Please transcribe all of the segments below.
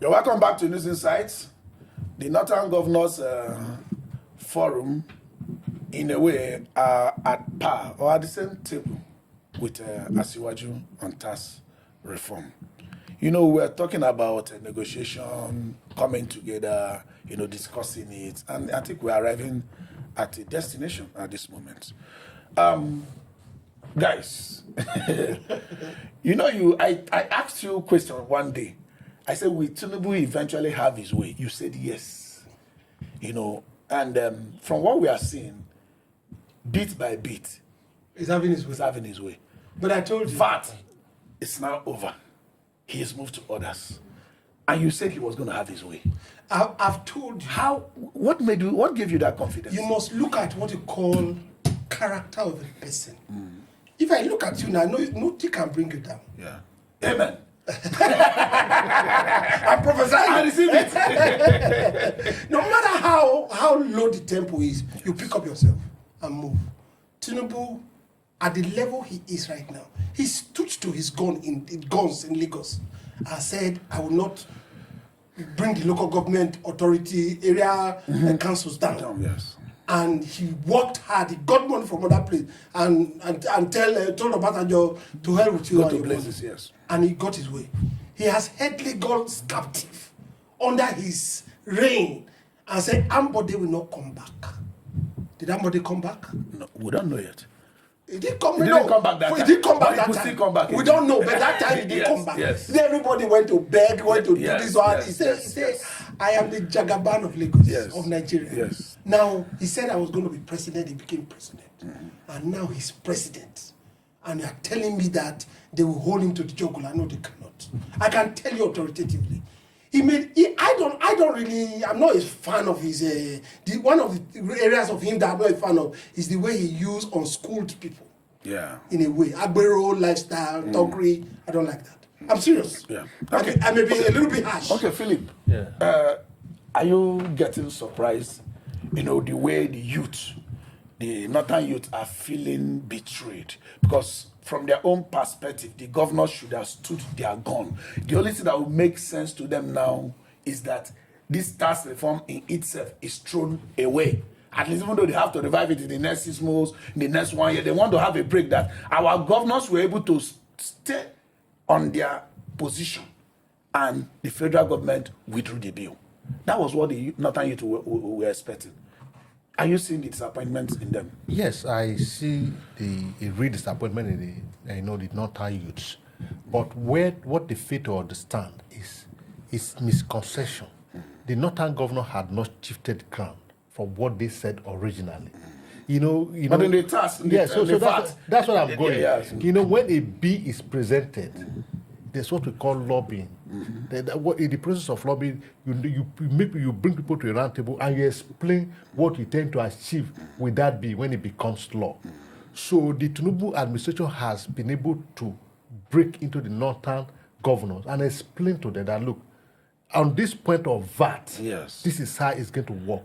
You're welcome back to News Insights. The Northern Governors Forum, in a way, are at par or at the same table with Asiwaju on tax reform. We're talking about a negotiation, coming together, discussing it, and I think we're arriving at a destination at this moment. Guys, I asked you a question one day. I said, will Tinubu eventually have his way? You said yes. And from what we are seeing, bit by bit, he's having his way. He's having his way. But I told you. VAT is now over. He has moved to others. And you said he was going to have his way. I've told you. What gave you that confidence? You must look at what you call character of a person. If I look at you now, nothing can bring you down. Yeah. Amen. I prophesy. I receive it. No matter how low the tempo is, you pick up yourself and move. Tinubu, at the level he is right now, he stood to his guns in Lagos and said, I will not bring the local government authority, area councils down. Yes. And he worked hard. He got money from other place and told Obasanjo to hell with you. Go to places, yes. And he got his way. He has held Lagos captive under his reign and said Ambode will not come back. Did Ambode come back? No, we don't know yet. He did come, he didn't come back that time. He did come back but that he time. Still come back we don't know, but that time he did yes, come back. Yes. Then everybody went to beg, went to do this one. Yes, he said, I am the Jagaban of Lagos, of Nigeria. Yes. Now, he said I was going to be president, he became president. And now he's president. And you are telling me that they will hold him to the jugular. No, they cannot. I can tell you authoritatively. I'm not a fan of his, one of the areas of him that I'm not a fan of is the way he used unschooled people. Yeah. In a way. Agbero, lifestyle, talkery, I don't like that. I'm serious. Yeah. Okay. I may be a little bit harsh. Okay, Philip. Yeah. Are you getting surprised, the way the Northern youth are feeling betrayed? Because from their own perspective, the governor should have stood their gun. The only thing that will make sense to them now is that this tax reform in itself is thrown away. At least even though they have to revive it in the next 6 months, in the next 1 year, they want to have a break that our governors were able to stay on their position and the federal government withdrew the bill. That was what the Northern youth were expecting. Are you seeing the disappointment in them? Yes, I see a real disappointment in the Northern youths. But what they fail to understand is misconception. The Northern governor had not shifted ground from what they said originally. But in the task, that's what I'm going. Yes. When a bill is presented, there's what we call lobbying. In the process of lobbying, you bring people to a round table and you explain what you tend to achieve with that bill when it becomes law. So the Tinubu administration has been able to break into the Northern governors and explain to them that, look, on this point of VAT, this is how it's going to work.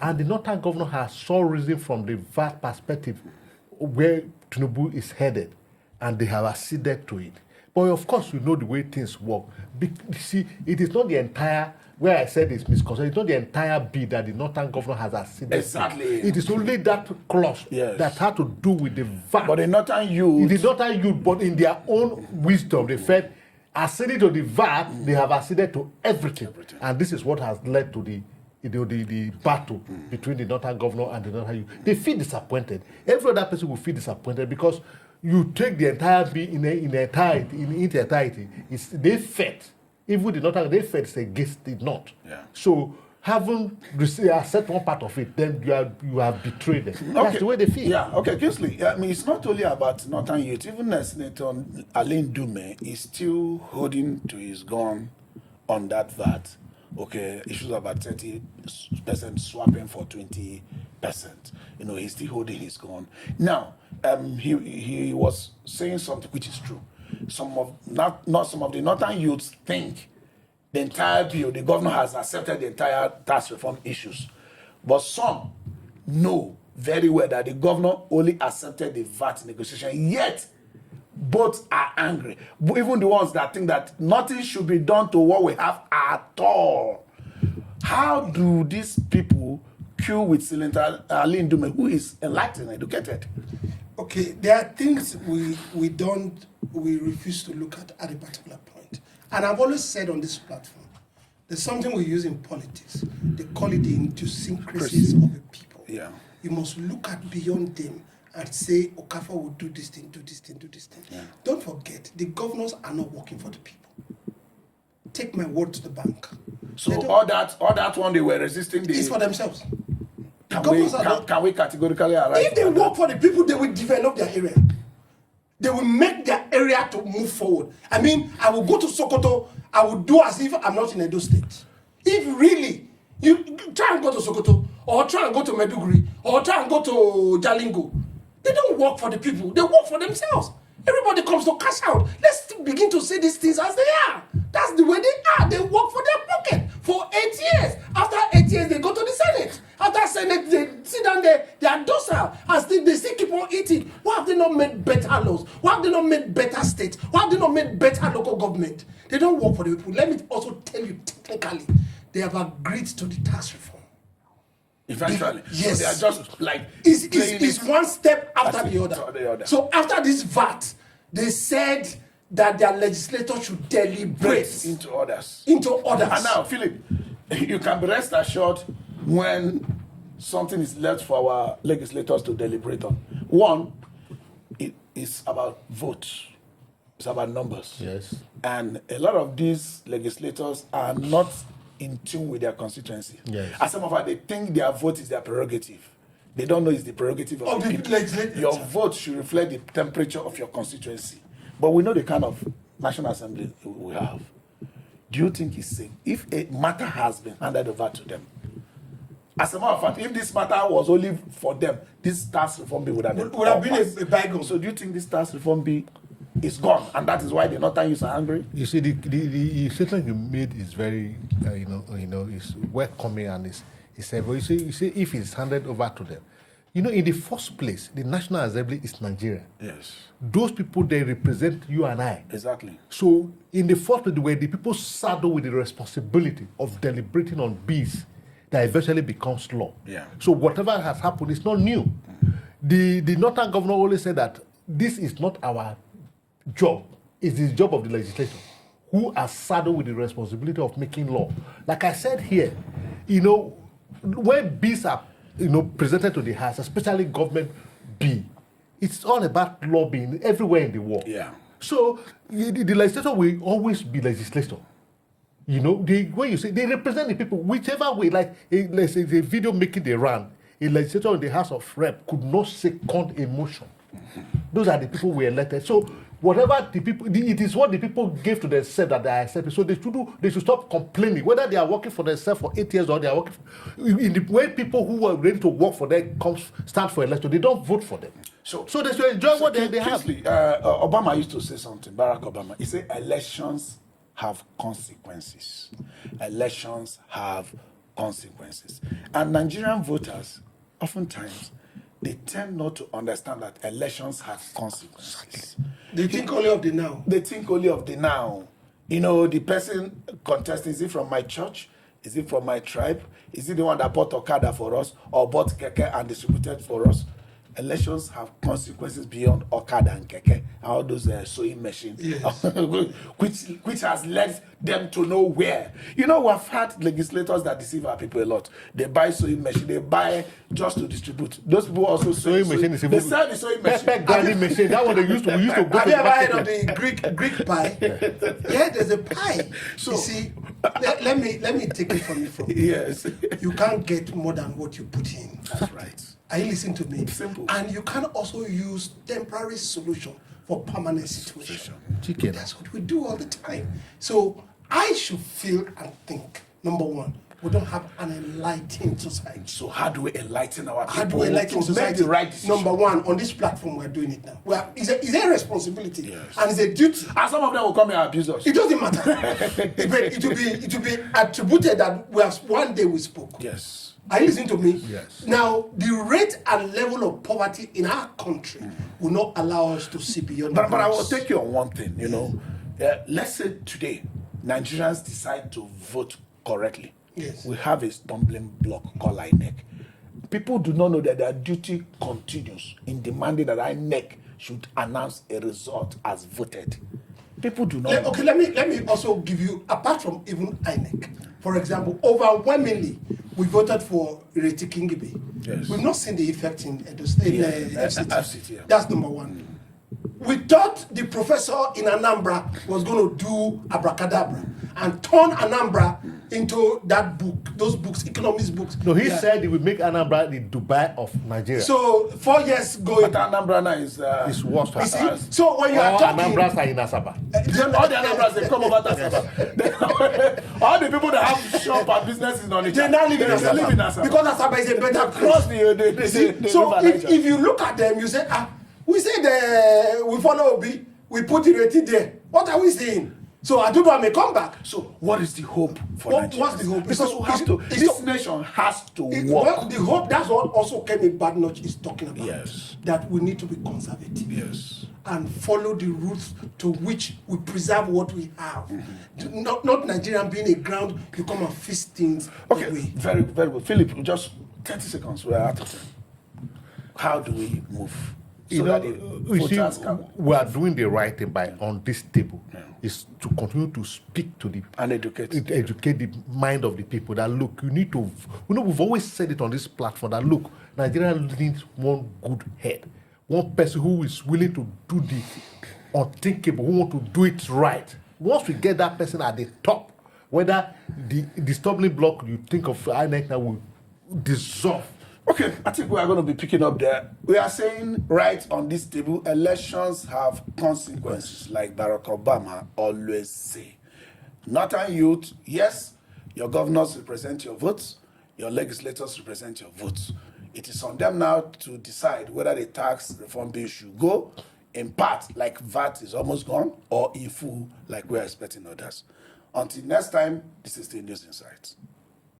And the Northern governor has saw reason from the VAT perspective where Tinubu is headed, and they have acceded to it. But of course, we know the way things work. See, it is not the entire, where I said it's misconception, it's not the entire bill that the Northern governor has acceded Exactly. to. It is only that clause that had to do with the VAT. But the Northern youth... It is Northern youth, but in their own wisdom, they felt, acceding to the VAT, they have acceded to everything. And this is what has led to the battle between the Northern governor and the Northern youth. They feel disappointed. Every other person will feel disappointed because you take the entire bill in its entirety. They felt, even the Northern, they felt it's against the North. Yeah. So having accept one part of it, then you have betrayed them. That's the way they feel. Yeah, okay, Kingsley, I mean, it's not only about Northern youth. Even Senator Alain Dume is still holding to his gun on that VAT. Okay, issues about 30% swapping for 20%. He's still holding his gun. Now, he was saying something which is true. Some of the Northern youths think the entire bill, the governor has accepted the entire tax reform issues. But some know very well that the governor only accepted the VAT negotiation. Yet, Both are angry. Even the ones that think that nothing should be done to what we have at all. How do these people queue with Senator Ali Ndume, who is enlightened, educated? Okay, there are things we refuse to look at a particular point. And I've always said on this platform, there's something we use in politics. They call it the idiosyncrasies of a people. Yeah. You must look at beyond them and say, Okafor will do this thing, do this thing, do this thing. Yeah. Don't forget, the governors are not working for the people. Take my word to the bank. So all that one they were resisting It's for themselves. Can we categorically arise? If they work for the people, they will develop their area. They will make their area to move forward. I mean, I will go to Sokoto, I will do as if I'm not in Edo State. If really, you try and go to Sokoto, or try and go to Meduguri, or try and go to Jalingo, they don't work for the people, they work for themselves. Everybody comes to cash out. Let's begin to say these things as they are. That's the way they are. They work for their pocket for 8 years. After 8 years, they go to the Senate. After Senate, they sit down there, they are docile, and they still keep on eating. Why have they not made better laws? Why have they not made better states? Why have they not made better local government? They don't work for the people. Let me also tell you technically, they have agreed to the tax reform. Eventually. Yes. So they are just like... It's one step after the other. So after this VAT, they said that their legislators should deliberate into others. And now, Philip, you can be rest assured when something is left for our legislators to deliberate on. One, it is about votes. It's about numbers. Yes. And a lot of these legislators are not in tune with their constituency. Yes. As some of them, they think their vote is their prerogative. They don't know it's the prerogative of the people. Legislators. Your vote should reflect the temperature of your constituency. But we know the kind of National Assembly we have. Do you think it's safe? If a matter has been handed over to them, as a matter of fact, if this matter was only for them, this tax reform bill would have been a bygone. So do you think this tax reform bill is gone, and that is why the Northern youths are angry? You see, the statement you made is very, is welcoming and is you see, if it's handed over to them, in the first place, the National Assembly is Nigeria. Yes. Those people, they represent you and I. Exactly. So, in the first place, where the people saddle with the responsibility of deliberating on bills that eventually becomes law. Yeah. So, whatever has happened is not new. The Northern governor always said that this is not our job. It's the job of the legislator, who are saddled with the responsibility of making law. Like I said here, when bills are presented to the House, especially government bill, it's all about lobbying everywhere in the world. Yeah. So the legislator will always be legislator. When you say they represent the people, whichever way, like let's say the video making the run, a legislator in the House of Rep could not second a motion. Those are the people we elected. So whatever the people, it is what the people gave to themselves that they are accepting. So they should stop complaining, whether they are working for themselves for 8 years or they are working in the way people who are ready to work for them stand for election, they don't vote for them. So they should enjoy what they have. Obama used to say something, Barack Obama. He said, elections have consequences. Elections have consequences. And Nigerian voters, oftentimes, they tend not to understand that elections have consequences. They think only of the now. They think only of the now. The person contesting, is it from my church? Is it from my tribe? Is it the one that bought Okada for us or bought Keke and distributed for us? Elections have consequences beyond Okada and Keke, all those sewing machines, yes. which has led them to nowhere. We've had legislators that deceive our people a lot. They buy sewing machine, they buy just to distribute. Those people also sewing machine. They sell the sewing machine. Grinding machine. That one we used to go. Have you ever heard of the Greek pie? Yeah, there's a pie. So you see, let me take it from you. Yes. You can't get more than what you put in. That's right. Are you listening to me? Simple. And you can also use temporary solution for permanent situation. Chicken. That's what we do all the time. So I should feel and think, number one, we don't have an enlightened society. So how do we enlighten our people? How do we enlighten society? Make the right decision? Number one, on this platform, we're doing it now. It's a responsibility, yes. And it's a duty. And some of them will come and abuse us. It doesn't matter. It will be attributed that one day we spoke. Yes. Are you listening to me? Yes. Now, the rate and level of poverty in our country will not allow us to see beyond But I will borders. take you on one thing, let's say today, Nigerians decide to vote correctly. Yes. We have a stumbling block called INEC. People do not know that their duty continues in demanding that INEC should announce a result as voted. People do not know. Okay, let me also give you, apart from even INEC, for example, overwhelmingly, we voted for Ireti Kingibe. Yes. We've not seen the effect in Edo State, FCT. FCT, yeah. That's number one. We thought the professor in Anambra was going to do abracadabra and turn Anambra into that book, those books, economics books. No, he Yeah. said he would make Anambra the Dubai of Nigeria. So 4 years going. But Anambra now is... It's worse. You see? So when you are All talking, Anambras are in Asaba. all the Anambras, they come over to Asaba. All the people that have shop and businesses on the they now live in they Asaba. live in Asaba. Because Asaba is a better Cross place. the See? So river Niger. if you look at them, you say, we say we follow Obi, we put Ireti there. What are we saying? So Aduba may come back. So what is the hope for What- Nigeria? what's the hope? Because we have to, It's this not- nation has to It- work. well, the hope, that's what also Kemi Badnoch is talking about. Yes. That we need to be conservative. Yes. And follow the routes to which we preserve what we have. Mm-hmm. Not Nigeria being a ground you come and feast things Okay, away. very, very well. Philip, just 30 seconds, we're out of time. How do we move? So that the you see, voters can... we are doing the right thing by on this table is to continue to speak to the And educate. educate the mind of the people that look, you need to, we've always said it on this platform that look, Nigeria needs one good head, one person who is willing to do the unthinkable, who want to do it right. Once we get that person at the top, whether the stumbling block you think of INEC now will dissolve. Okay, I think we are going to be picking up there. We are saying right on this table, elections have consequences, like Barack Obama always say. Northern youth, yes, your governors represent your votes, your legislators represent your votes. It is on them now to decide whether the tax reform bill should go in part, like VAT is almost gone, or in full, like we're expecting others. Until next time, this is the News Insights.